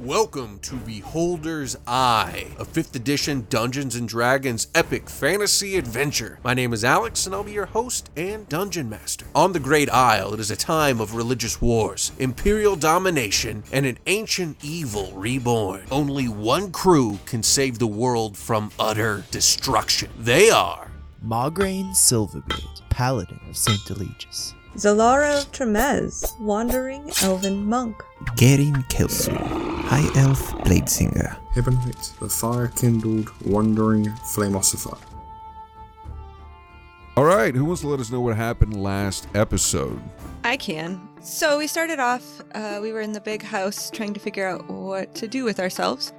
Welcome to Beholder's Eye, a 5th edition Dungeons & Dragons epic fantasy adventure. My name is Alex, and I'll be your host and Dungeon Master. On the Great Isle, it is a time of religious wars, imperial domination, and an ancient evil reborn. Only one crew can save the world from utter destruction. They are Magara Silverbeard, Paladin of St. Eligius. Zalara of Tremez, Wandering Elven Monk. Gerin Kelsu, High Elf Bladesinger. Hibonite, the fire-kindled, wandering flameossifier. All right, who wants to let us know what happened last episode? I can. So we started off, we were in the big house trying to figure out what to do with ourselves,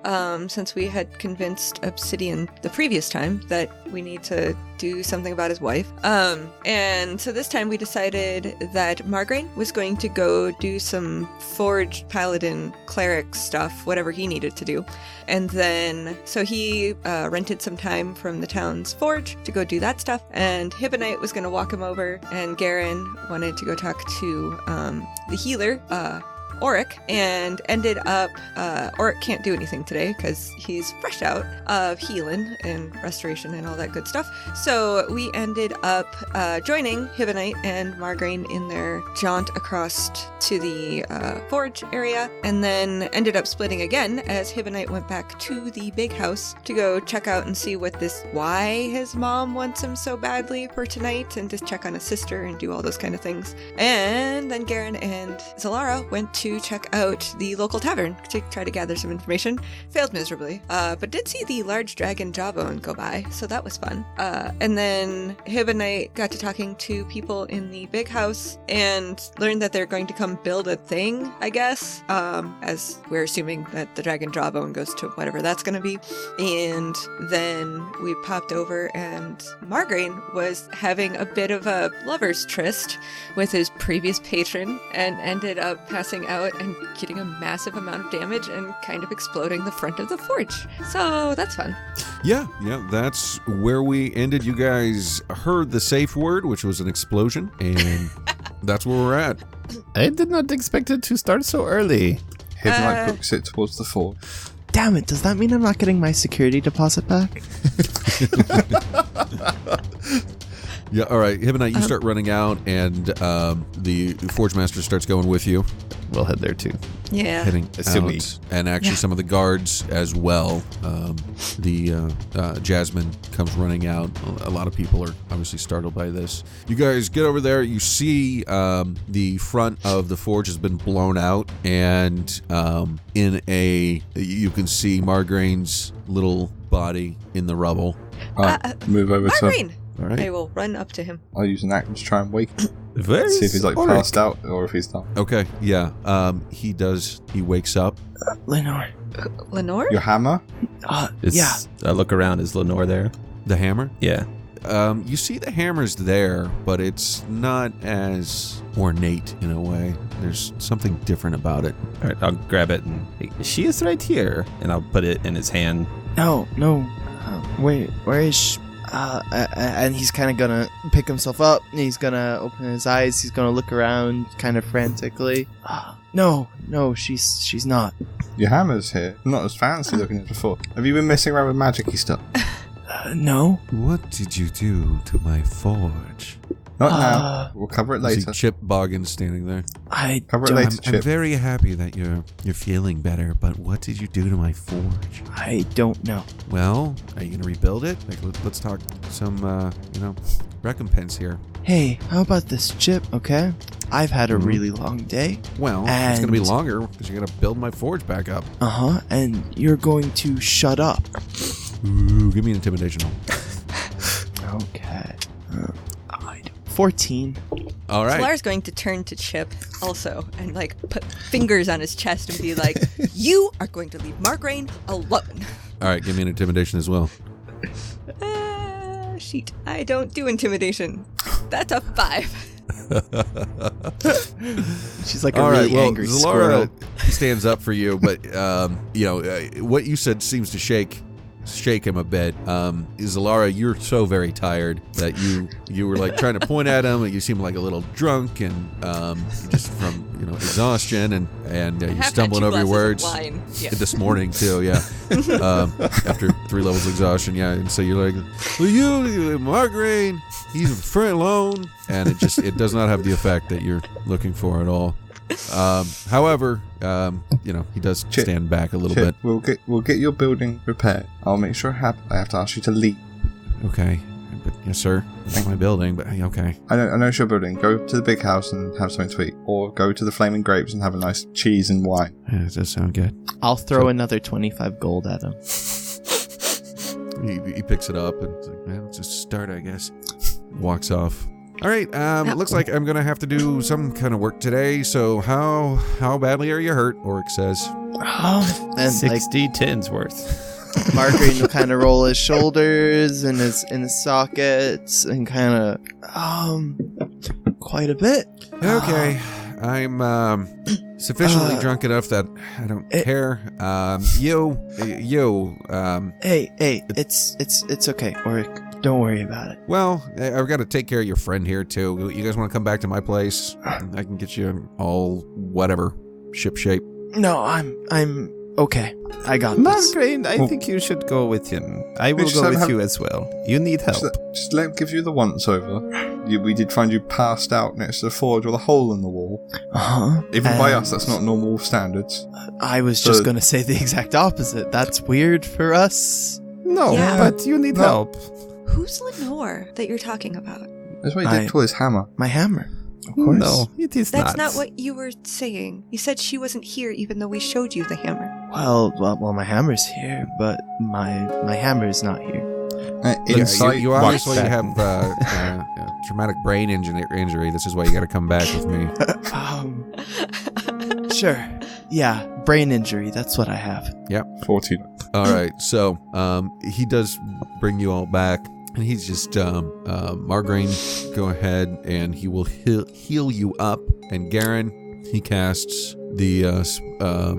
since we had convinced Obsidian the previous time that we need to do something about his wife. And so this time we decided that Margraine was going to go do some forge paladin cleric stuff, whatever he needed to do. And then, so he rented some time from the town's forge to go do that stuff. And Hibonite was going to walk him over, and Garen wanted to go talk to the healer, Auric, and ended up, Auric can't do anything today because he's fresh out of healing and restoration and all that good stuff. So we ended up joining Hibonite and Margraine in their jaunt across to the forge area, and then ended up splitting again as Hibonite went back to the big house to go check out and see why his mom wants him so badly for tonight, and just check on his sister and do all those kind of things. And then Garen and Zalara went to check out the local tavern to try to gather some information. Failed miserably, but did see the large dragon jawbone go by, so that was fun. And then Hibonite got to talking to people in the big house and learned that they're going to come build a thing, I guess, as we're assuming that the dragon jawbone goes to whatever that's going to be. And then we popped over, and Margraine was having a bit of a lover's tryst with his previous patron and ended up passing out and getting a massive amount of damage and kind of exploding the front of the forge. So that's fun. Yeah, that's where we ended. You guys heard the safe word, which was an explosion, and that's where we're at. I did not expect it to start so early. Hibonite books it towards the fort. Damn it, does that mean I'm not getting my security deposit back? Yeah, all right. Hibonite, you start running out, and the Forge Master starts going with you. We'll head there too. Yeah. Heading Assuming. out, and actually some of the guards as well. Jasmine comes running out. A lot of people are obviously startled by this. You guys get over there. You see the front of the forge has been blown out, and you can see Margraine's little body in the rubble. Move over Margraine! All right. I will run up to him. I'll use an act to try and wake him. Very See if he's passed out or if he's not. Okay, yeah. He does. He wakes up. Lenore. Lenore? Your hammer? Yeah. I look around. Is Lenore there? The hammer? Yeah. You see the hammer's there, but it's not as ornate in a way. There's something different about it. All right, I'll grab it and she is right here, and I'll put it in his hand. No. Wait, where is she? And he's kind of gonna pick himself up, and he's gonna open his eyes, he's gonna look around kind of frantically. No, she's not. Your hammer's here. Not as fancy looking as before. Have you been messing around with magic-y stuff? No. What did you do to my forge? Not now. We'll cover it See later. Chip Boggins standing there. Cover it later, I'm Chip. very happy that you're feeling better, but what did you do to my forge? I don't know. Well, are you gonna rebuild it? Like, let's talk some, recompense here. Hey, how about this, Chip, okay? I've had a really long day. Well, it's gonna be longer because you're gonna build my forge back up. And you're going to shut up. Ooh, give me an intimidation roll. Okay. 14. All right. Lara's going to turn to Chip also and put fingers on his chest and be like, "You are going to leave Margraine alone." All right, give me an intimidation as well. Sheet. I don't do intimidation. That's a 5. She's like a really angry squirrel. Zalara stands up for you, but what you said seems to shake shake him a bit. Zalara, you're so very tired that you were like trying to point at him, and you seem like a little drunk, and just from exhaustion, and you're stumbling over your words. This morning too, yeah. After 3 levels of exhaustion, yeah. And so you're like, well, you Margarine, he's a friend alone, and it does not have the effect that you're looking for at all. However, he does stand back a little bit. We'll get your building repaired. I'll make sure I have to ask you to leave. Okay. But, yes, sir. It's my building, but okay. I know it's your building. Go to the big house and have something to eat. Or go to the Flaming Grapes and have a nice cheese and wine. Yeah, it does sound good. I'll throw another 25 gold at him. He picks it up and it's like, well, let's just start, I guess. Walks off. All right, it looks like I'm going to have to do some kind of work today, so how badly are you hurt? Oric says. And 60 tins worth. Margarine will kind of roll his shoulders in his sockets and kind of quite a bit. Okay, I'm sufficiently drunk enough that I don't care. Hey, it's okay, Oric. Don't worry about it. Well, I've got to take care of your friend here too. You guys want to come back to my place? I can get you all whatever ship shape. No, I'm okay. I got this. Margarine, I think you should go with him. I will go with you as well. You need help. Just let him give you the once over. We did find you passed out next to the forge with a hole in the wall. Even by us, that's not normal standards. I was just going to say the exact opposite. That's weird for us. No, but you need help. Who's Lenore that you're talking about? That's why he did pull his hammer. My hammer. Of course. No, it is That's not what you were saying. You said she wasn't here even though we showed you the hammer. Well, my hammer's here, but my hammer is not here. Inside, you obviously have traumatic brain injury. This is why you got to come back with me. Sure. Yeah, brain injury. That's what I have. Yep. 14. All right. So he does bring you all back. And he's just, Margarine, go ahead and he will heal you up. And Garen, he casts the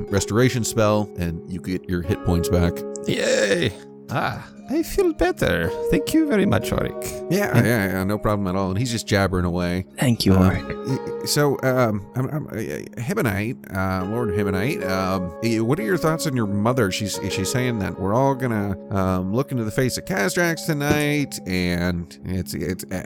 restoration spell, and you get your hit points back. Yay! I feel better. Thank you very much, Oric. Yeah, no problem at all. And he's just jabbering away. Thank you, Oric. So, Hibonite, Lord Hibonite, what are your thoughts on your mother? She's saying that we're all gonna look into the face of Castrax tonight, and it's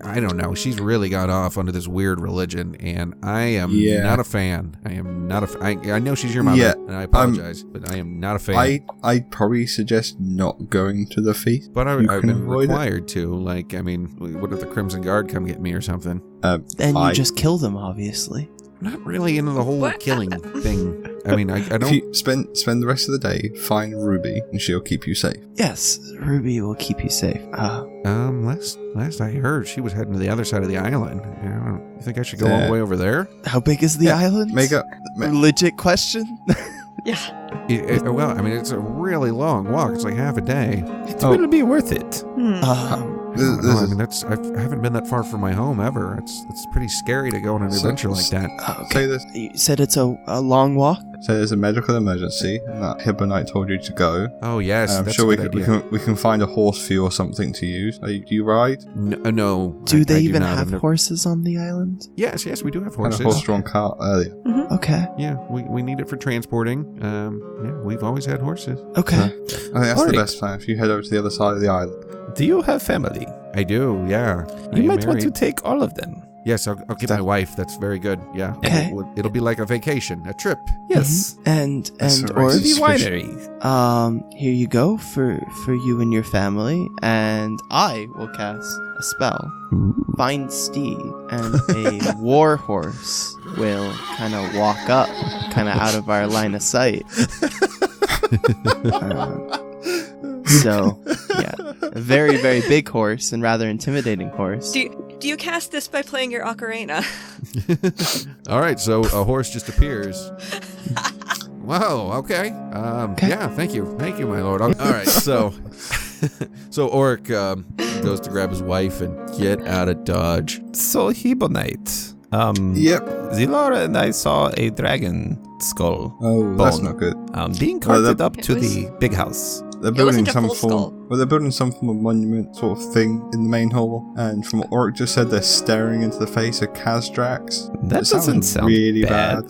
I don't know. She's really got off under this weird religion, and I am not a fan. I am not a. I know she's your mother, and I apologize, but I am not a fan. I'd probably suggest not going to the feast. But I've been required to. Like, I mean, what if the Crimson Guard come get me or something? Then you just kill them, obviously. I'm not really into the whole killing thing. I mean, I don't. If you spend the rest of the day, find Ruby, and she'll keep you safe. Yes, Ruby will keep you safe. Last I heard, she was heading to the other side of the island. You think I should go all the way over there? How big is the island? Legit question. Yeah. Well, I mean, it's a really long walk. It's like half a day. It will be worth it. I mean, I haven't been that far from my home ever. It's pretty scary to go on an adventure like that. Say this. You said it's a long walk? So there's a medical emergency, and that Hibonite told you to go. Oh yes, I'm that's sure a good idea. we can find a horse for you or something to use. Do you ride? No. Do they even have horses on the island? Yes, we do have I had horses. a horse-drawn cart earlier. Mm-hmm. Okay. Yeah, we need it for transporting. We've always had horses. Okay. I think that's the best plan. If you head over to the other side of the island. Do you have family? I do. Yeah. You might want to take all of them. Yes, I'll get my wife. That's very good. Yeah. Okay. It'll be like a vacation, a trip. Yes. And or the winery. Here you go for you and your family, and I will cast a spell. Find Steed, and a war horse will kind of walk up, kind of out of our line of sight. So, yeah, a very, very big horse and rather intimidating horse. Do you cast this by playing your ocarina? All right, so a horse just appears. Wow. Okay. Yeah. Thank you, my lord. All right. So Oric goes to grab his wife and get out of Dodge. So Hibonite. Yep. Zilara and I saw a dragon skull. Oh, that's not good. Being carted up to the big house. They're It building wasn't a some full form. skull. Well, they're building some form of monument sort of thing in the main hall. And from what Oric just said, they're staring into the face of Kazdrax. That It sounds doesn't sound really bad.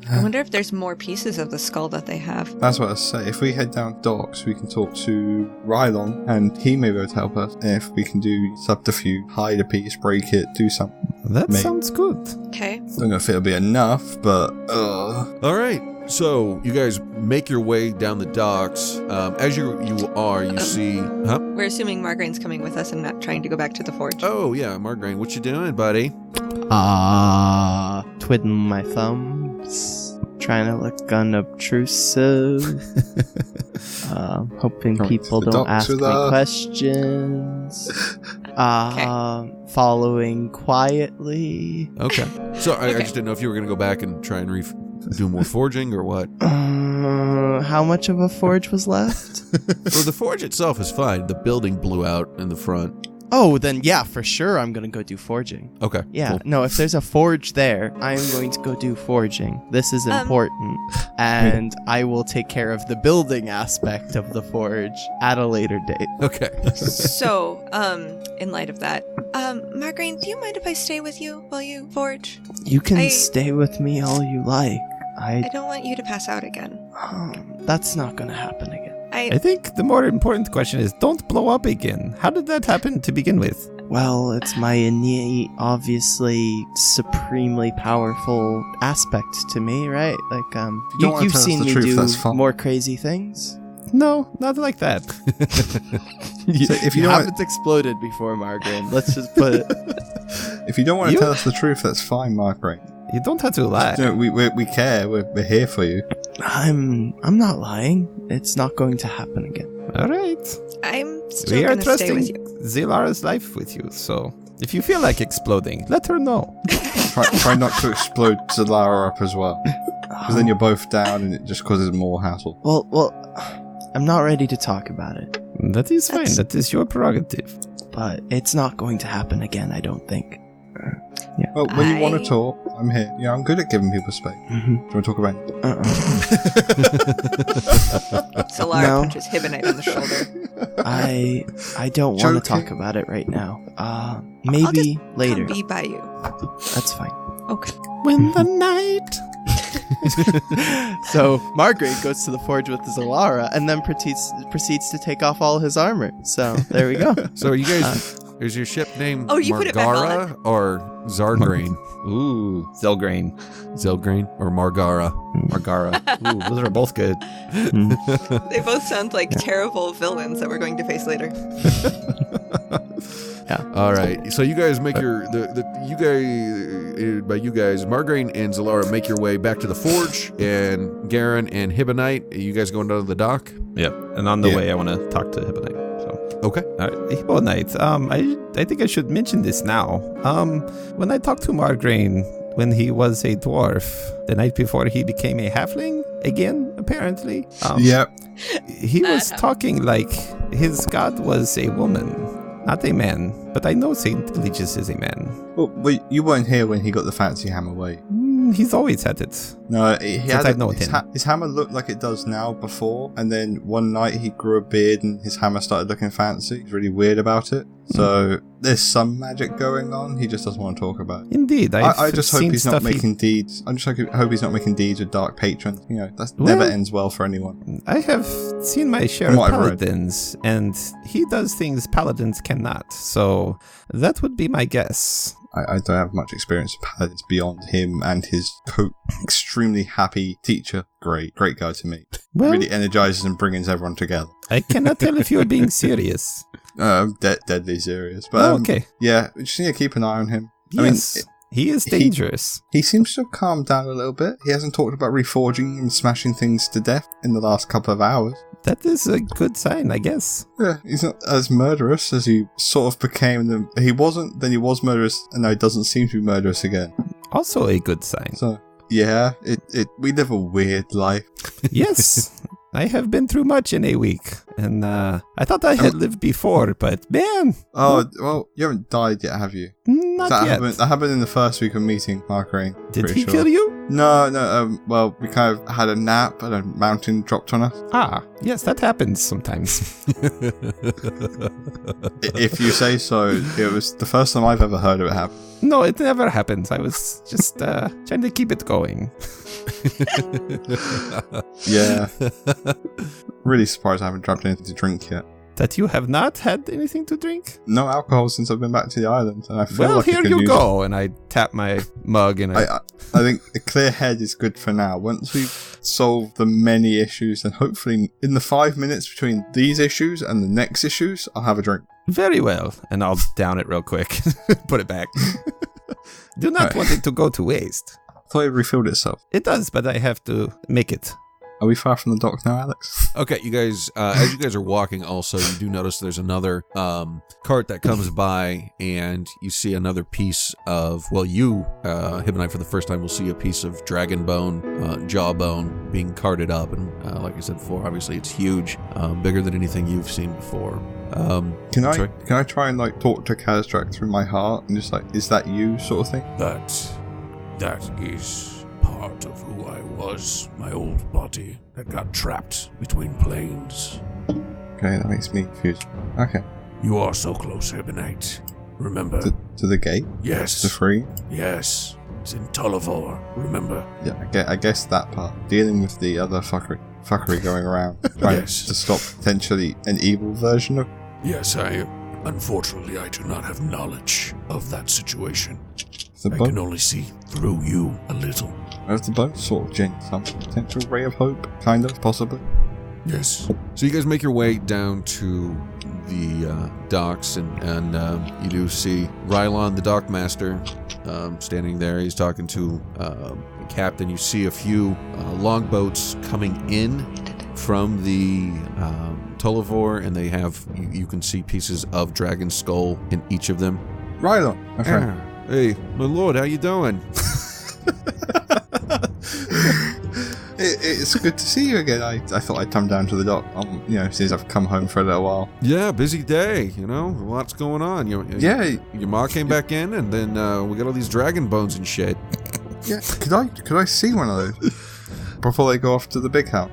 I wonder if there's more pieces of the skull that they have. That's what I say. If we head down docks, we can talk to Rylon, and he may be able to help us. And if we can do subterfuge, hide a piece, break it, do something. That Maybe. sounds good. Okay. I don't know if it'll be enough, but All right. So you guys make your way down the docks. As you are, you see. Huh? We're assuming Margarine's coming with us and not trying to go back to the forge. Oh yeah, Margarine, what you doing, buddy? Twiddling my thumbs, trying to look unobtrusive, hoping Going people to the don't docks ask me with us. questions, following quietly. Okay. So I Okay. just didn't know if you were gonna go back and try and do more forging or what. How much of a forge was left? Well, the forge itself is fine. The building blew out in the front. Oh, then yeah, for sure I'm gonna go do forging. Okay. Yeah, cool. no, if there's a forge there, I am going to go do forging. This is important. And I will take care of the building aspect of the forge at a later date. Okay. So, in light of that, Margarine, do you mind if I stay with you while you forge? You can I- stay with me all you like. I don't want you to pass out again. That's not gonna happen again. I think the more important question is, don't blow up again. How did that happen to begin with? Well, it's my innate, obviously supremely powerful aspect to me, right? Like, don't wanna you've tell us seen the me truth, do that's fine. more crazy things. No, not like that. So if you you don't want- haven't exploded before, Margaret. Let's just put it. if you don't want to You- tell us the truth, that's fine, Margaret. You don't have to lie. No, we care. We're here for you. I'm not lying. It's not going to happen again. All right. I'm still We are going to stay with trusting you. Zilara's life with you, so if you feel like exploding, let her know. Try not to explode Zalara up as well, because then you're both down, and it just causes more hassle. Well, I'm not ready to talk about it, That is fine. That's- That is your prerogative. but it's not going to happen again, I don't think. Well, when you want I- to talk, I'm here. Yeah, I'm good at giving people space. Do you want to talk about it? Solara No. punches Hibonite on the shoulder. I don't want to Joking. talk about it right now. I'll Maybe just later. Come be by you. That's fine. Okay. When the night. So Margaret goes to the forge with Zalara and then proceeds to take off all his armor. So there we go. So are you guys? Is your ship named Oh, you put it back Margara or Zargrain? Ooh, Zelgrain. Zelgrain or Margara? Margara. Ooh, those are both good. They both sound like terrible villains that we're going to face later. All right. So you guys make by you guys, Margarine and Zalara make your way back to the forge, and Garen and Hibonite, you guys going down to the dock? Yep. And on the Yeah. way, I want to talk to Hibonite. So. Okay. All right. Hibonite, I think I should mention this now. When I talked to Margarine when he was a dwarf, the night before he became a halfling again, apparently. Yep. He was talking like his god was a woman, not a man. But I know Saint Eligius is a man. Well, you weren't here when he got the fancy hammer weight. He's always had it. No, he Since had I've known his, him. his hammer looked like it does now before, and then one night he grew a beard and his hammer started looking fancy. He's really weird about it. So there's some magic going on. He just doesn't want to talk about it. Indeed, I just hope seen he's not stuff making deeds. I just hope he's not making deeds with dark patrons. You know, that Well- never ends well for anyone. I have seen my share From of what I've read. paladins, and he does things paladins cannot. So that would be my guess. I don't have much experience with paladins beyond him and his extremely happy teacher. Great guy to meet. Well, Really energizes and brings everyone together. I cannot tell if you are being serious. Deadly serious. But Okay. yeah, we just need to keep an eye on him. I mean, Yes, he is dangerous. he seems to have calmed down a little bit. He hasn't talked about reforging and smashing things to death in the last couple of hours. That is a good sign, I guess. Yeah, he's not as murderous as he sort of became. He wasn't, then he was murderous, and now he doesn't seem to be murderous again. Also a good sign. So, yeah, we live a weird life. Yes, I have been through much in a week, and I thought I had lived before, but man, Oh, well, you haven't died yet, have you? not that yet. happened in the first week of meeting Mark Rain. Did pretty he sure. kill you? No. Well, we kind of had a nap and a mountain dropped on us. Ah, yes, that happens sometimes. If you say so, it was the first time I've ever heard of it happen. No, it never happens. I was just trying to keep it going. Yeah. Really surprised I haven't grabbed anything to drink yet. That you have not had anything to drink? No alcohol since I've been back to the island, and I feel Well, like I here could you use go. And I tap my mug and I think a clear head is good for now. Once we've solved the many issues, and hopefully in the 5 minutes between these issues and the next issues, I'll have a drink. Very well. And I'll down it real quick. Put it back. Do not want it to go to waste. I thought it refilled itself. It does, but I have to make it. Are we far from the dock now, Alex? Okay, you guys, as you guys are walking also, you do notice there's another cart that comes by, and you see another piece of, well, you, Hibonite, for the first time will see a piece of dragon bone, jawbone being carted up, and like I said before, obviously it's huge, bigger than anything you've seen before. Can I try and like talk to Kazrak through my heart and just like, is that you sort of thing? That is part of who I was, my old body that got trapped between planes. Okay, that makes me confused. Okay. You are so close, Hibonite. Remember? To the gate? Yes. To free? Yes. It's in Tullavor, remember? Yeah, I guess that part. Dealing with the other fuckery going around. Trying Yes. to stop potentially an evil version of... Yes, unfortunately, I do not have knowledge of that situation. The I can only see through you a little. Has the bone sort of generated some potential ray of hope? Kind of, possibly? Yes. So you guys make your way down to the docks, and you do see Rylon, the dockmaster, standing there. He's talking to the captain. You see a few longboats coming in from the Tullavor, and they have, you can see pieces of dragon skull in each of them. Rylon, my friend. Hey, my lord, how you doing? It's good to see you again. I thought I'd come down to the dock, since I've come home for a little while. Yeah, busy day, lots going on. Your ma came back in, and then we got all these dragon bones and shit. Yeah, could I see one of those before they go off to the big house?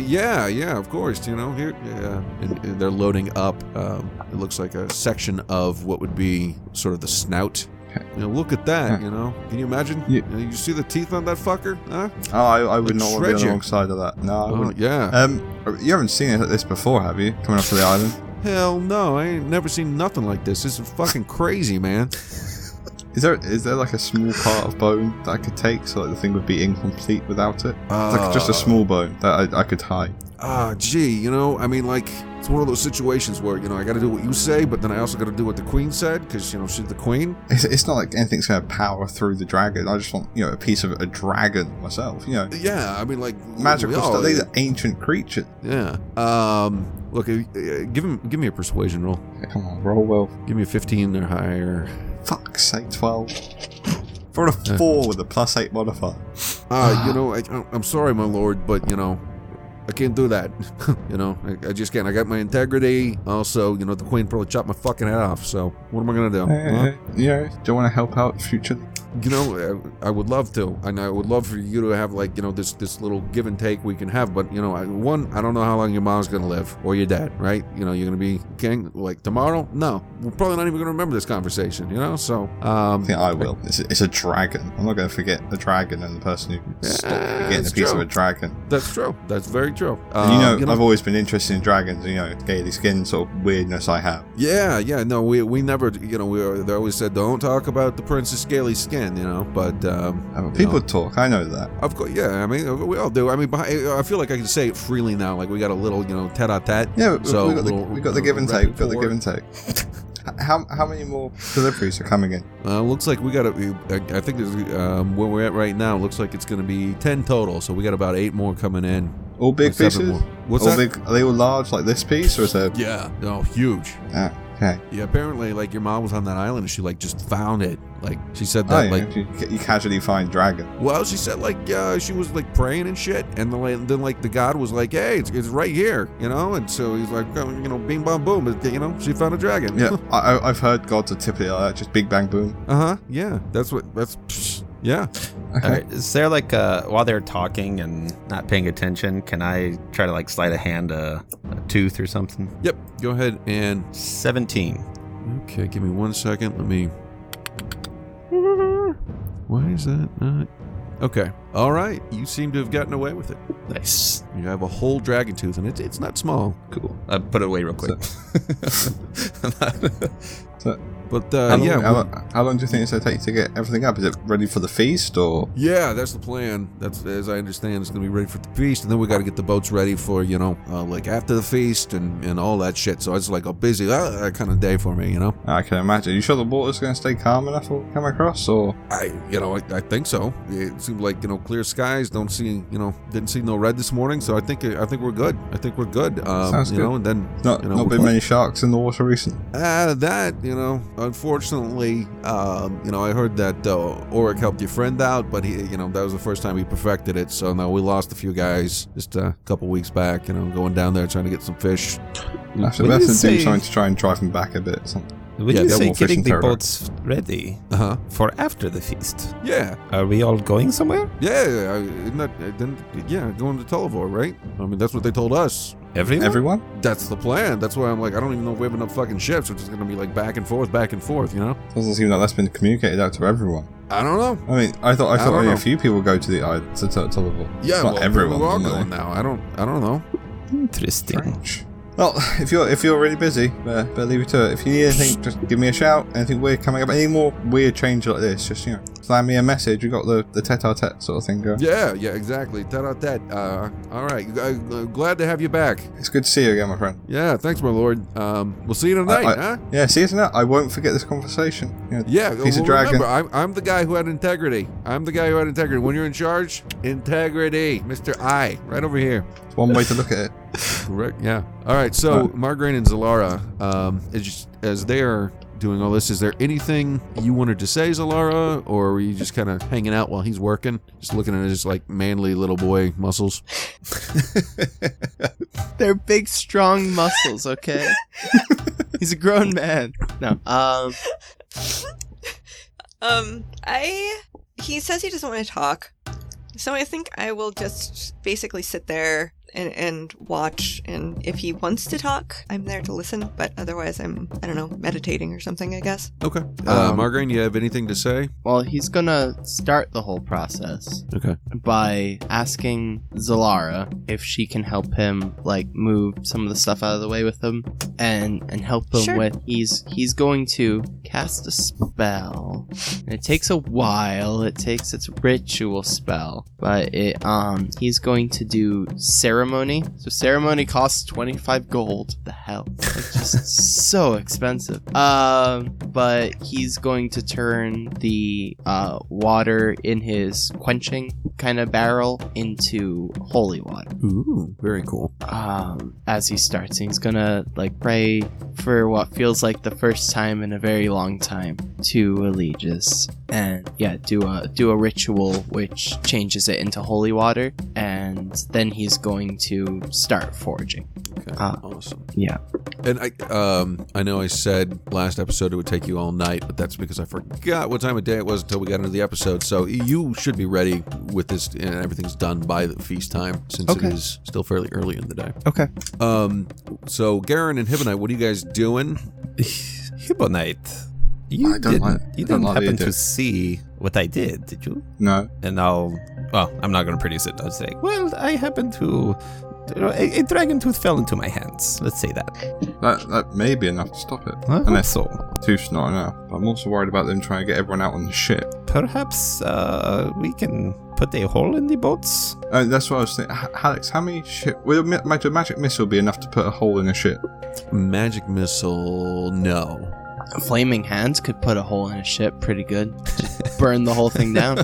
Yeah, of course. Here, and they're loading up. It looks like a section of what would be sort of the snout. Look at that. Can you imagine? You see the teeth on that fucker? Huh? Oh, I would not want to be on the wrong side of that. No, I wouldn't. Yeah. You haven't seen it like this before, have you? Coming up to the island? Hell no, I ain't never seen nothing like this. This is fucking crazy, man. Is there like a small part of bone that I could take so like the thing would be incomplete without it? Like just a small bone that I could hide. It's one of those situations where, I got to do what you say, but then I also got to do what the queen said, because, she's the queen. It's not like anything's going to power through the dragon. I just want, a piece of a dragon myself, Yeah, magical stuff. These are ancient creatures. Yeah. Look, give me a persuasion roll. Okay, come on, roll well. Give me a 15 or higher. Fuck's sake, 12. For a 4 with a +8 modifier. I'm sorry, my lord, but, I can't do that. I just can't. I got my integrity. Also, the queen probably chopped my fucking head off. So what am I gonna do? Do you want to help out futurely? I would love to, and I would love for you to have this little give and take we can have. But I don't know how long your mom's gonna live or your dad, right? You're gonna be king like tomorrow. No, we're probably not even gonna remember this conversation. So I think I will. It's a dragon. I'm not gonna forget the dragon and the person who stopped getting a piece of a dragon. That's true. That's very true. I've always been interested in dragons. Scaly skin sort of weirdness I have. Yeah. No, we never. They always said don't talk about the prince's scaly skin. But people talk. I know that. Of course, yeah. We all do. I feel like I can say it freely now. Like we got a little, tete-a-tete. Yeah. We got the give and take. We got the give and take. How many more deliveries are coming in? Looks like we got I think there's where we're at right now. Looks like it's going to be 10 total. So we got about 8 more coming in. All big pieces. What's all that? Big? Are they all large like this piece, or is there? Yeah. No, huge. Okay. Yeah, apparently, your mom was on that island and she, just found it. She said that, you casually find dragon. Well, she said, she was, praying and shit, and then, the god was like, hey, it's right here, and so he's like, bing, bong, boom, but, she found a dragon. Yeah, I've heard gods are typically like that, just big, bang, boom. Uh-huh, yeah, that's Yeah. All right. Is there like while they're talking and not paying attention, can I try to like slide a hand a tooth or something? Yep. Go ahead and 17. Okay, give me 1 second. Let me. Why is that not? Okay. All right. You seem to have gotten away with it. Nice. You have a whole dragon tooth, and it's not small. Cool. Put it away real quick. But How long do you think it's going to take to get everything up? Is it ready for the feast, or? Yeah, that's the plan. That's, as I understand, it's going to be ready for the feast, and then we got to get the boats ready for, like after the feast and all that shit. So it's like a busy kind of day for me, I can imagine. You sure the water's going to stay calm enough to come across, or? I think so. It seemed like clear skies. Didn't see no red this morning, so I think we're good. Sounds good. And then Not been many sharks in the water recently. Unfortunately, I heard that Auric helped your friend out, but he, that was the first time he perfected it. So no, we lost a few guys just a couple weeks back. Going down there trying to get some fish. Actually, we have to do something to try and drive him back a bit. When you say getting the territory. boats ready for after the feast, Yeah. are we all going somewhere? Yeah, going to Tulivor, right? I mean, that's what they told us. Everyone? That's the plan. That's why I'm like, I don't even know if we have enough fucking ships. We're just going to be like back and forth, Doesn't seem like that's been communicated out to everyone. I don't know. I mean, I thought don't only know. a few people go to the island to Tulivor. Yeah, It's not everyone. we're all isn't it? going now. I don't know. Interesting. Strange. Well, if you're really busy, better leave it to it. If you need anything, just give me a shout. Anything weird coming up, any more weird change like this, just slam me a message. We got the tete-a-tete sort of thing going. Yeah, exactly. Tete. All right. Glad to have you back. It's good to see you again, my friend. Yeah, thanks, my lord. We'll see you tonight, huh? Yeah, see you tonight. I won't forget this conversation. Yeah, piece of dragon. Remember, I'm the guy who had integrity. When you're in charge, integrity, Mr. I, right over here. It's one way to look at it. Correct. Yeah. All right. So Margarine and Zalara, as they are doing all this, is there anything you wanted to say, Zalara, or were you just kind of hanging out while he's working, just looking at his like manly little boy muscles? They're big, strong muscles. Okay. He's a grown man. No. He says he doesn't want to talk, so I think I will just basically sit there and watch, and if he wants to talk, I'm there to listen, but otherwise I'm, I don't know, meditating or something, I guess. Okay. Margarine, you have anything to say? Well, he's gonna start the whole process Okay. by asking Zalara if she can help him, like, move some of the stuff out of the way with him, and help him Sure. with, he's going to cast a spell. And it takes a while, it's a ritual spell, but he's going to do ceremony. So ceremony costs 25 gold. The hell? It's just so expensive. But he's going to turn the water in his quenching kind of barrel into holy water. Ooh, very cool. As he starts, he's gonna like pray for what feels like the first time in a very long time to Allegius, and do a ritual which changes it into holy water, and then he's going to start forging. Okay, awesome. Yeah. And I know I said last episode it would take you all night, but that's because I forgot what time of day it was until we got into the episode. So you should be ready with this, and everything's done by the feast time, since it is still fairly early in the day. Okay. So Garen and Hibonite, what are you guys doing? Hibonite, you I don't like- you I don't didn't like happen the to see what I did you? No. And now, well, I'm not going to produce it. I'll say, well, I happened to... A dragon tooth fell into my hands. Let's say that. That may be enough to stop it. I hope Unless so. tooth's not enough. I'm also worried about them trying to get everyone out on the ship. Perhaps we can put a hole in the boats? That's what I was thinking. Alex, how many ship... Will a magic missile be enough to put a hole in a ship? Magic missile, no. Flaming hands could put a hole in a ship pretty good. Just burn the whole thing down.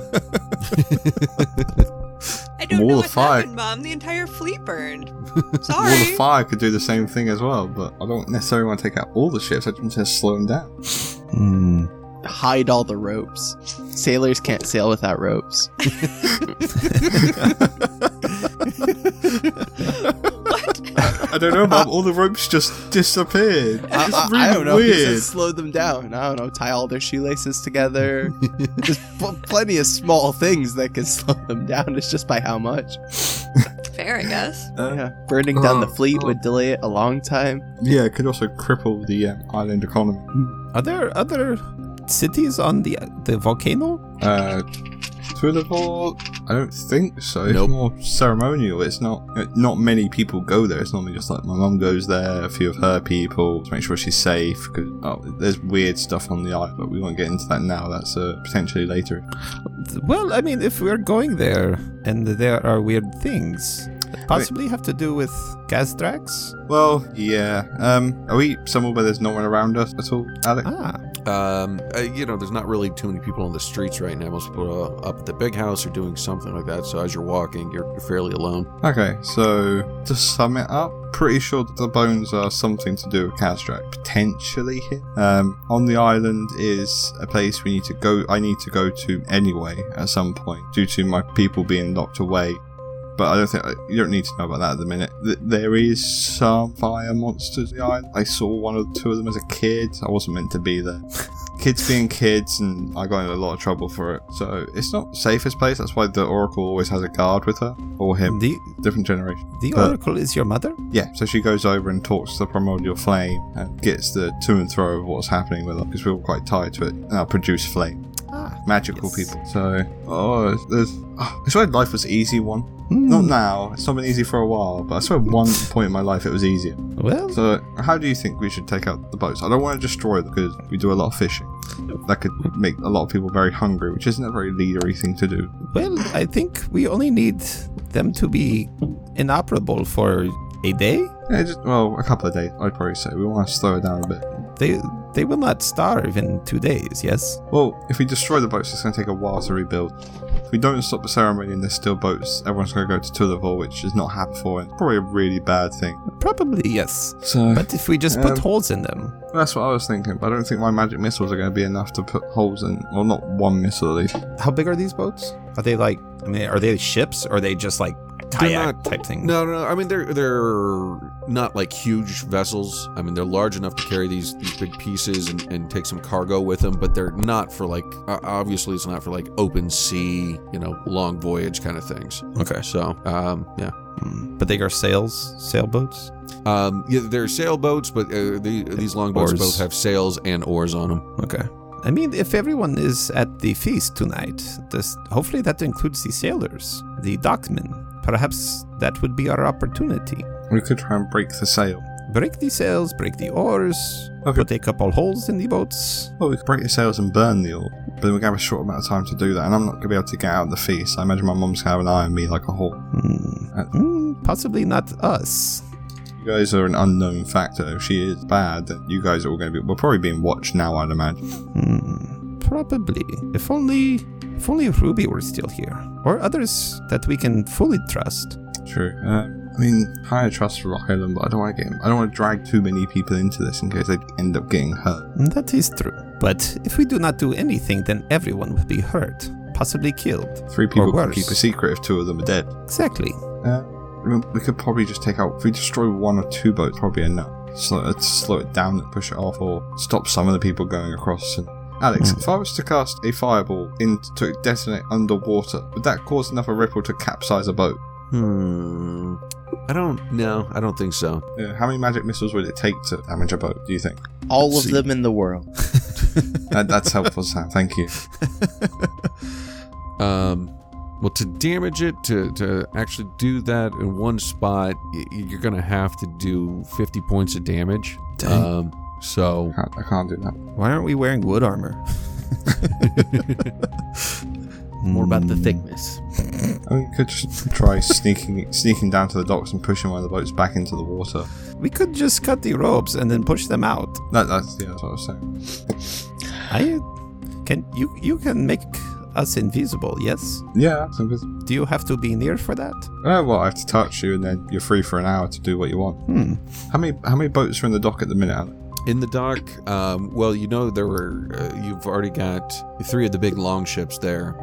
I don't Wall know of what fire. happened, Mom. The entire fleet burned. Wall Sorry. of Fire could do the same thing as well, but I don't necessarily want to take out all the ships. I just want to slow them down. Hide all the ropes. Sailors can't sail without ropes. What? I don't know, Mom. All the ropes just disappeared. It's really I don't know. weird. He said slow them down. I don't know. Tie all their shoelaces together. There's plenty of small things that can slow them down. It's just by how much. Fair, I guess. Yeah, burning down the fleet would delay it a long time. Yeah, it could also cripple the island economy. Are there other cities on the volcano? To the vault, I don't think so. Nope. It's more ceremonial. It's not many people go there. It's normally just like my mum goes there, a few of her people to make sure she's safe. Because there's weird stuff on the island, but we won't get into that now. That's potentially later. Well, I mean, if we're going there and there are weird things, possibly have to do with gas drags. Well, yeah. Are we somewhere where there's no one around us at all, Alex? There's not really too many people on the streets right now. Most people are up at the big house or doing something like that. So as you're walking, you're fairly alone. Okay, so to sum it up, pretty sure that the bones are something to do with Kazrak, potentially here. On the island is a place we need to go. I need to go to anyway at some point due to my people being locked away. But I don't think you don't need to know about that at the minute. There is some fire monsters on the island. I saw one or two of them as a kid. I wasn't meant to be there. Kids being kids, and I got in a lot of trouble for it. So it's not the safest place. That's why the Oracle always has a guard with her, or him. Different generation. The Oracle is your mother? Yeah, so she goes over and talks to the Primordial Flame and gets the to and fro of what's happening with her, because we're all quite tied to it. And I'll produce flame. Magical people. So, I swear life was easy one. Not now. It's not been easy for a while, but I swear at one point in my life it was easier. Well, so how do you think we should take out the boats? I don't want to destroy them because we do a lot of fishing. That could make a lot of people very hungry, which isn't a very leadery thing to do. Well, I think we only need them to be inoperable for a day. Yeah, a couple of days, I'd probably say. We want to slow it down a bit. They will not starve in 2 days, yes? Well, if we destroy the boats, it's going to take a while to rebuild. If we don't stop the ceremony and there's still boats, everyone's going to go to Tullival, which has not happened before, and it's probably a really bad thing. Probably, yes. So, but if we just put holes in them. That's what I was thinking, but I don't think my magic missiles are going to be enough to put holes in. Well, not one missile at least. How big are these boats? Are they are they ships, or are they just like kayak type thing? No. I mean, they're not like huge vessels. I mean, they're large enough to carry these big pieces and take some cargo with them, but they're not for like, obviously it's not for like open sea, long voyage kind of things. Okay. So, yeah. But they are sailboats? Yeah, they're sailboats, but these longboats both have sails and oars on them. Okay. I mean, if everyone is at the feast tonight, hopefully that includes the sailors, the dockmen. Perhaps that would be our opportunity. We could try and break the sail. Break the sails, break the oars, put a couple holes in the boats. Well, we could break the sails and burn the oar, but then we're going to have a short amount of time to do that, and I'm not going to be able to get out of the feast. I imagine my mum's going to have an eye on me like a hawk. Possibly not us. You guys are an unknown factor. If she is bad, then you guys are all going to be... We're probably being watched now, I'd imagine. Probably. If only Ruby were still here. Or others that we can fully trust. True. I mean, I trust Rock Island, but I don't want to drag too many people into this in case they end up getting hurt. That is true. But if we do not do anything, then everyone will be hurt, possibly killed. 3 people can keep a secret if 2 of them are dead. Exactly. We could probably just take out... If we destroy 1 or 2 boats, probably enough. Slow it down and push it off, or stop some of the people going across. And Alex, if I was to cast a fireball to detonate underwater, would that cause enough of a ripple to capsize a boat? I don't think so. Yeah, how many magic missiles would it take to damage a boat, do you think? All of them in the world. That's helpful, Sam. Thank you. Well, to damage it, to actually do that in one spot, you're going to have to do 50 points of damage. Dang. So I can't do that. Why aren't we wearing wood armor? More about the thickness. We could just try sneaking down to the docks and pushing one of the boats back into the water. We could just cut the ropes and then push them out. That's what I was saying. You can make us invisible, yes? Yeah, that's invisible. Do you have to be near for that? Well, I have to touch you, and then you're free for an hour to do what you want. How many boats are in the dock at the minute, Alec? In the dock, you've already got 3 of the big long ships there,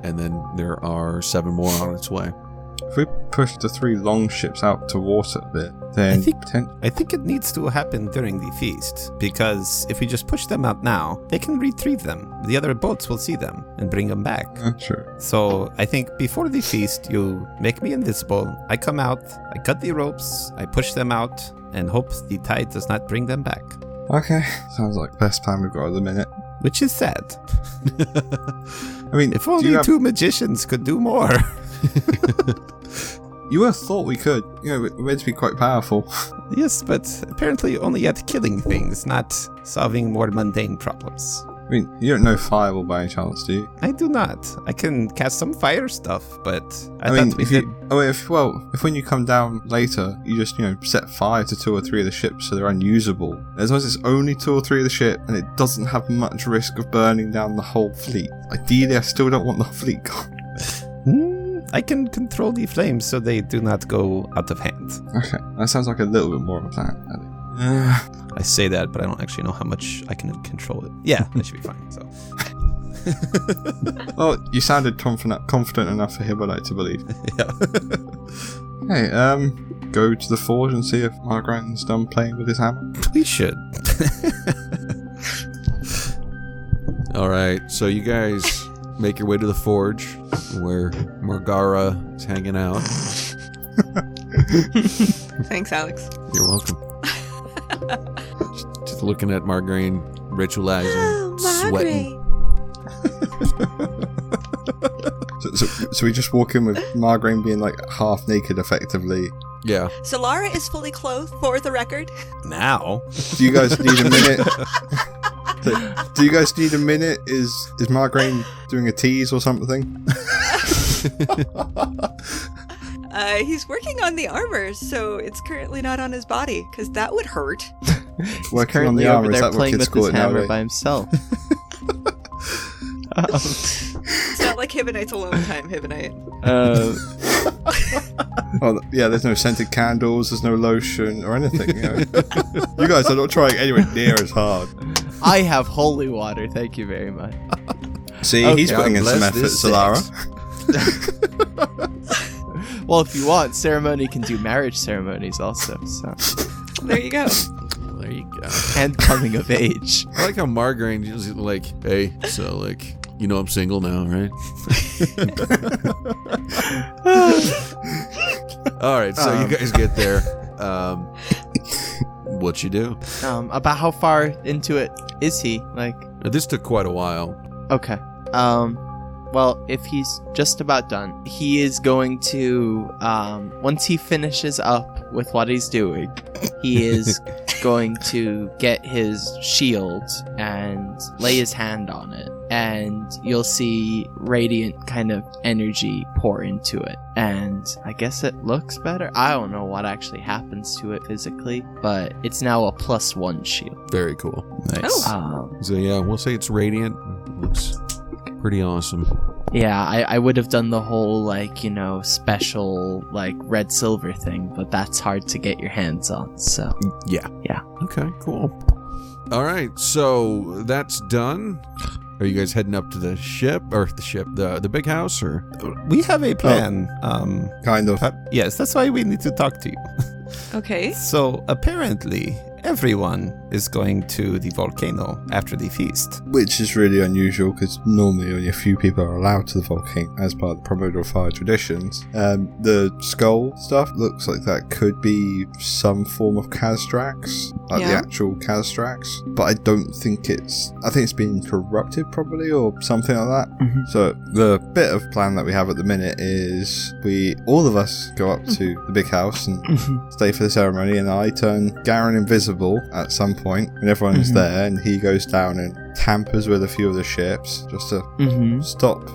and then there are 7 more on its way. If we push the 3 long ships out to water a bit, then I think it needs to happen during the feast, because if we just push them out now, they can retrieve them. The other boats will see them and bring them back. Sure. So I think before the feast, you make me invisible. I come out, I cut the ropes, I push them out, and hope the tide does not bring them back. Okay, sounds like the best plan we've got at the minute. Which is sad. I mean, If only two magicians could do more. You would have thought we could. You know, we're meant to be quite powerful. Yes, but apparently only at killing things, not solving more mundane problems. I mean, you don't know Fireball by any chance, do you? I do not. I can cast some fire stuff, but I mean, thought we did. if when you come down later, you just, set fire to 2 or 3 of the ships so they're unusable. As long as it's only 2 or 3 of the ship and it doesn't have much risk of burning down the whole fleet. Ideally, I still don't want the fleet gone. I can control the flames so they do not go out of hand. Okay, that sounds like a little bit more of a plan. I say that, but I don't actually know how much I can control it. Yeah, that should be fine. So. Well, you sounded confident enough for Hibbolite to believe. Yeah. Hey, go to the forge and see if Margran's done playing with his hammer. We should. All right, so you guys make your way to the forge where Magara is hanging out. Thanks, Alex. You're welcome. Just looking at Margarine ritualizing, sweating. So we just walk in with Margarine being like half naked, effectively. Yeah. Solara is fully clothed, for the record. Now? Do you guys need a minute? Do you guys need a minute? Is Margarine doing a tease or something? He's working on the armor, so it's currently not on his body, because that would hurt. Working on the over armor, is there that what playing kids with call his it hammer nowadays? by himself. It's not like Hibonite's alone time, Hibonite. Oh, yeah, there's no scented candles, there's no lotion or anything. You guys are not trying anywhere near as hard. I have holy water, thank you very much. See, Okay, he's putting in some bless effort, this Solara. Well, if you want, ceremony can do marriage ceremonies also, so. There you go. There you go. And coming of age. I like how Margarine is like, hey, so like, I'm single now, right? All right, so you guys get there. What you do? About how far into it is he? This took quite a while. Okay. Well, if he's just about done, he is going to, once he finishes up with what he's doing, he is going to get his shield and lay his hand on it. And you'll see radiant kind of energy pour into it. And I guess it looks better. I don't know what actually happens to it physically, but it's now a +1 shield. Very cool. Nice. So yeah, we'll say it's radiant. It looks pretty awesome. Yeah, I would have done the whole, special, red silver thing, but that's hard to get your hands on, so. Yeah. Yeah. Okay, cool. All right, so that's done. Are you guys heading up to the ship, the big house, or? We have a plan. Kind of. Yes, that's why we need to talk to you. Okay. So apparently, everyone is going to the volcano after the feast. Which is really unusual because normally only a few people are allowed to the volcano as part of the Primordial Fire traditions. The skull stuff looks like that could be some form of Khazdrax, like the actual Khazdrax, but I don't think I think it's been corrupted probably or something like that. Mm-hmm. So the bit of plan that we have at the minute is all of us go up to the big house and stay for the ceremony, and I turn Garen invisible at some point when everyone's there, and he goes down and tampers with a few of the ships just to stop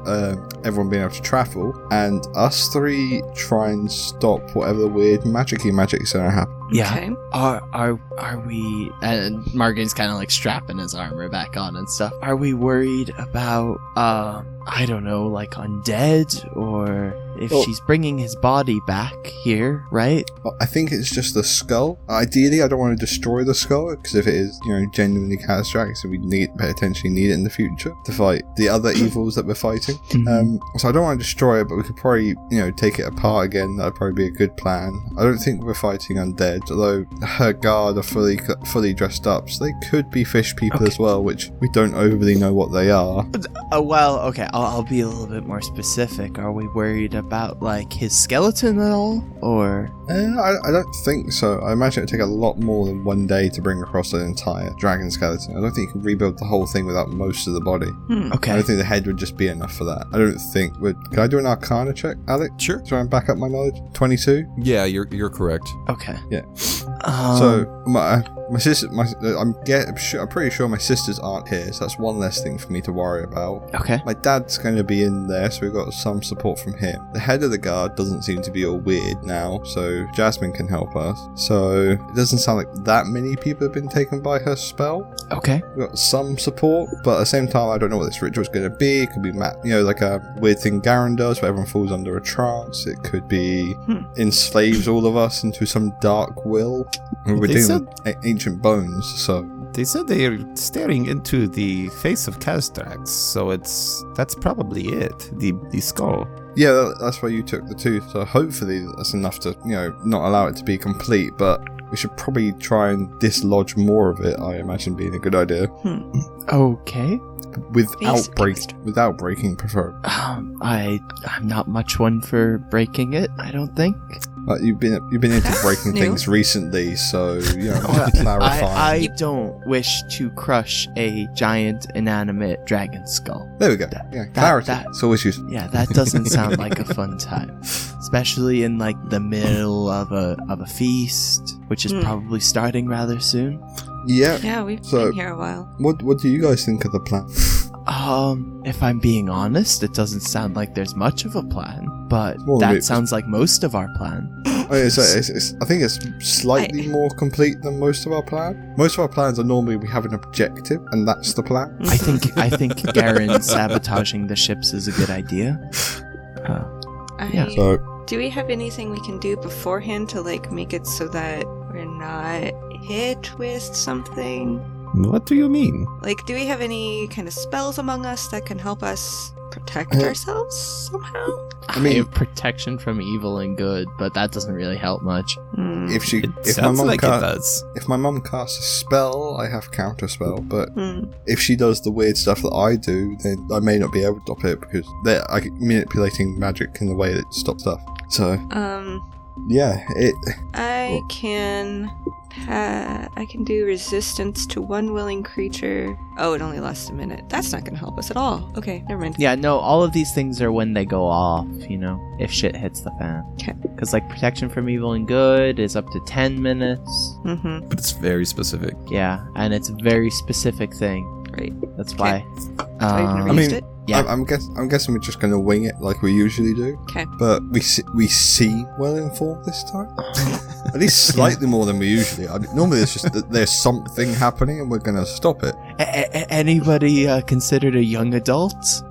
everyone being able to travel, and us 3 try and stop whatever the weird magic's gonna happen. Yeah. Okay. Are we? And Margaret's kind of strapping his armor back on and stuff. Are we worried about I don't know, undead or if Well- she's bringing his body back here, right? Well, I think it's just the skull. Ideally, I don't want to destroy the skull, because if it is, genuinely catastrophic, so we potentially need it in the future to fight the other evils that we're fighting. So I don't want to destroy it, but we could probably, take it apart again. That'd probably be a good plan. I don't think we're fighting undead, although her guard are fully dressed up, so they could be fish people as well, which we don't overly know what they are. Well, okay, I'll be a little bit more specific. Are we worried about, like, his skeleton at all? Or... I don't think so. I imagine it would take a lot more than one day to bring across an entire dragon skeleton. I don't think you can rebuild the whole thing without most of the body. Okay. I don't think the head would just be enough for that. I don't think... Can I do an Arcana check, Alex? Sure. Try and back up my knowledge? 22? Yeah, you're correct. Okay. Yeah. So, my sister... I'm pretty sure my sisters aren't here, so that's one less thing for me to worry about. Okay. My dad's going to be in there, so we've got some support from him. The head of the guard doesn't seem to be all weird now, so Jasmine can help us. So it doesn't sound like that many people have been taken by her spell. Okay. We've got some support, but at the same time, I don't know what this ritual's going to be. It could be, like a weird thing Garen does, where everyone falls under a trance. It could be enslaves all of us into some dark will. We're dealing with ancient bones, so... They said they are staring into the face of Kastrax, so that's probably it. The skull. Yeah, that's why you took the tooth, so hopefully that's enough to, not allow it to be complete, but we should probably try and dislodge more of it, I imagine being a good idea. Okay. Without breaking, preferably. I'm not much one for breaking it, I don't think. You've been into breaking things recently, so clarify. I don't wish to crush a giant inanimate dragon skull. There we go. Clarity. It's always useful. Yeah, that doesn't sound like a fun time, especially in like the middle of a feast, which is probably starting rather soon. Yeah. Yeah, we've been here a while. What do you guys think of the plan? If I'm being honest, it doesn't sound like there's much of a plan, but that sounds like most of our plan. I think it's slightly more complete than most of our plan. Most of our plans are normally we have an objective, and that's the plan. I think Garen sabotaging the ships is a good idea. Do we have anything we can do beforehand to make it so that we're not hit with something? What do you mean? Do we have any kind of spells among us that can help us protect ourselves somehow? I have protection from evil and good, but that doesn't really help much. If my mum casts a spell, I have counter spell, but if she does the weird stuff that I do, then I may not be able to stop it because they're manipulating magic in the way that stops stuff. So I can do resistance to one willing creature. Oh, it only lasts a minute. That's not going to help us at all. Okay, never mind. Yeah, no, all of these things are when they go off, if shit hits the fan. Okay. Because, protection from evil and good is up to 10 minutes. Mm-hmm. But it's very specific. Yeah, and it's a very specific thing. Right. That's why. It? Yeah. I'm guessing we're just going to wing it like we usually do. Okay. But we seem well informed this time. At least slightly more than we usually are. Normally it's just that there's something happening and we're going to stop it. Anybody considered a young adult?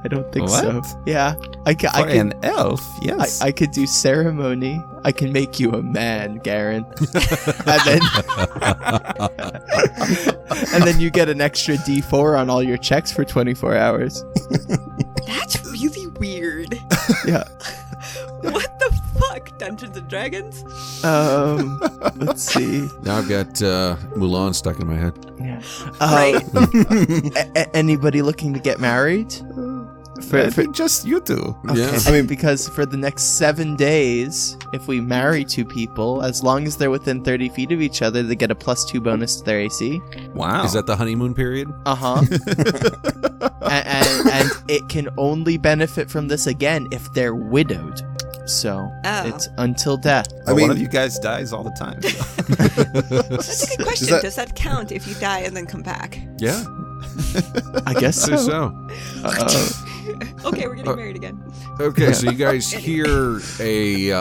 I don't think so. Yeah. For an elf, yes. I could do ceremony. I can make you a man, Garen. And then you get an extra D4 on all your checks for 24 hours. That's really weird. Yeah. What the fuck, Dungeons and Dragons? Let's see. Now I've got Mulan stuck in my head. Yeah. Right. Anybody looking to get married? I think just you two. Okay. Yeah. Because for the next 7 days, if we marry two people, as long as they're within 30 feet of each other, they get a +2 bonus to their AC. Wow. Is that the honeymoon period? Uh-huh. and it can only benefit from this again if they're widowed. So it's until death. One of you guys dies all the time. That's a good question. Does that count if you die and then come back? Yeah. I guess so. Okay, we're getting married again. Okay, so you guys hear a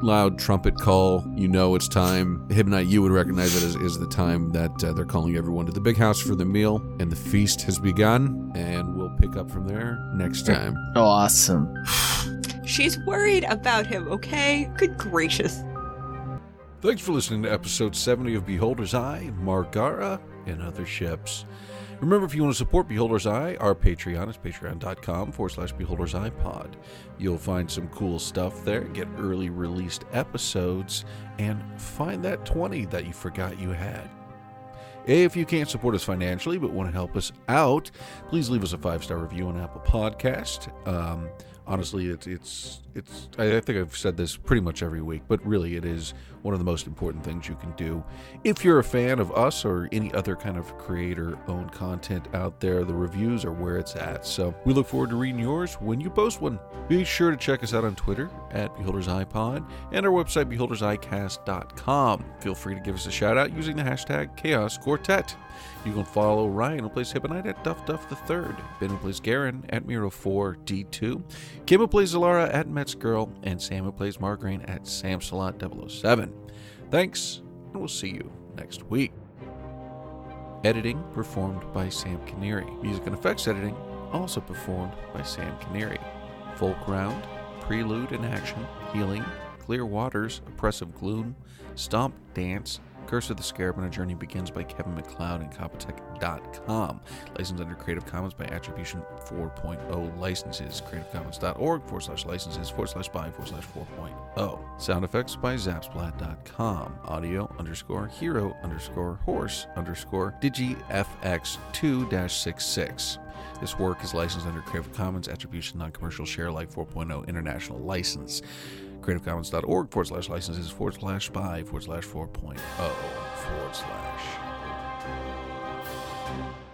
loud trumpet call. You know it's time. Hibnite, you would recognize it as the time that they're calling everyone to the big house for the meal. And the feast has begun. And we'll pick up from there next time. Awesome. She's worried about him, okay? Good gracious. Thank you for listening to episode 70 of Beholder's Eye, Magara, and Other Ships. Remember, if you want to support Beholder's Eye, our Patreon is patreon.com/Beholder's Eye Pod. You'll find some cool stuff there, get early released episodes, and find that 20 that you forgot you had. If you can't support us financially but want to help us out, please leave us a 5-star review on Apple Podcast. Honestly, it's I think I've said this pretty much every week, but really it is one of the most important things you can do. If you're a fan of us or any other kind of creator-owned content out there, the reviews are where it's at. So we look forward to reading yours when you post one. Be sure to check us out on Twitter at Beholder's Eye Pod and our website, beholderseyecast.com. Feel free to give us a shout-out using the hashtag Chaos Quartet. You can follow Ryan, who plays Hibonite, at DuffDuff3rd, Ben, who plays Garen, at Miro4D2, Kim, who plays Zalara, at MetsGirl, and Sam, who plays Margraine, at Samsalot007. Thanks, and we'll see you next week. Editing performed by Sam Canary. Music and effects editing also performed by Sam Canary. Folk Round, Prelude in Action, Healing, Clear Waters, Oppressive Gloom, Stomp, Dance, Curse of the Scarab, and A Journey Begins by Kevin MacLeod and Copytech.com. Licensed under Creative Commons by Attribution 4.0 licenses. CreativeCommons.org/licenses/by/4.0. Sound effects by Zapsplat.com. Audio_hero_horse_digifx2-66. This work is licensed under Creative Commons Attribution Non-Commercial Share Alike 4.0 International License. CreativeCommons.org/licenses/by/4.0/